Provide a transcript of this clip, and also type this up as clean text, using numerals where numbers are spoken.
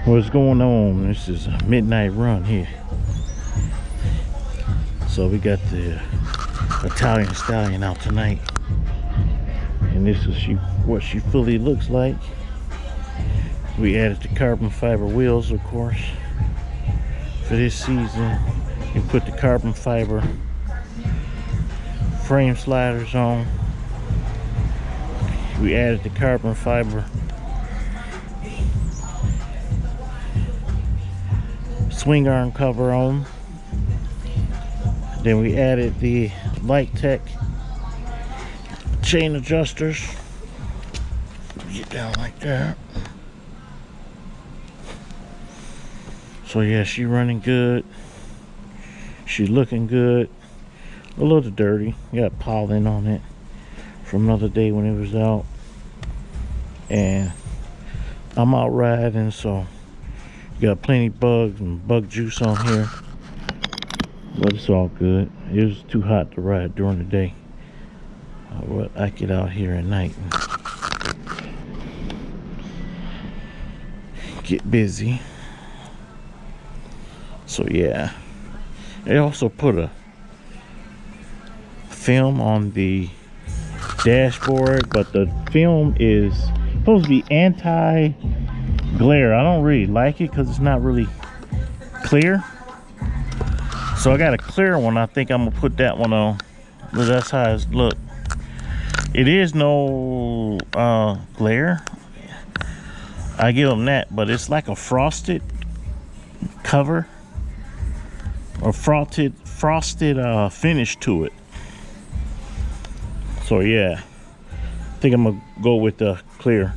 What's going on? This is a midnight run here. So we got the Italian Stallion out tonight, and this is what she fully looks like. We added the carbon fiber wheels, of course, for this season. You put the carbon fiber frame sliders on. We added the carbon fiber swing arm cover on. Then we added the Light Tech chain adjusters. Get down like that. So yeah, she running good. She looking good. A little dirty. Got pollen on it from another day when it was out. And I'm out riding, so got plenty bugs and bug juice on here. But it's all good. It was too hot to ride during the day. But I get out here at night and get busy. So yeah. They also put a film on the dashboard, but the film is supposed to be anti-glare. I don't really like it because it's not really clear. So I got a clear one. I think I'm gonna put that one on, but that's how it's look. It is no glare, I give them that, but it's like a frosted cover or frosted finish to it. So yeah, I think I'm gonna go with the clear.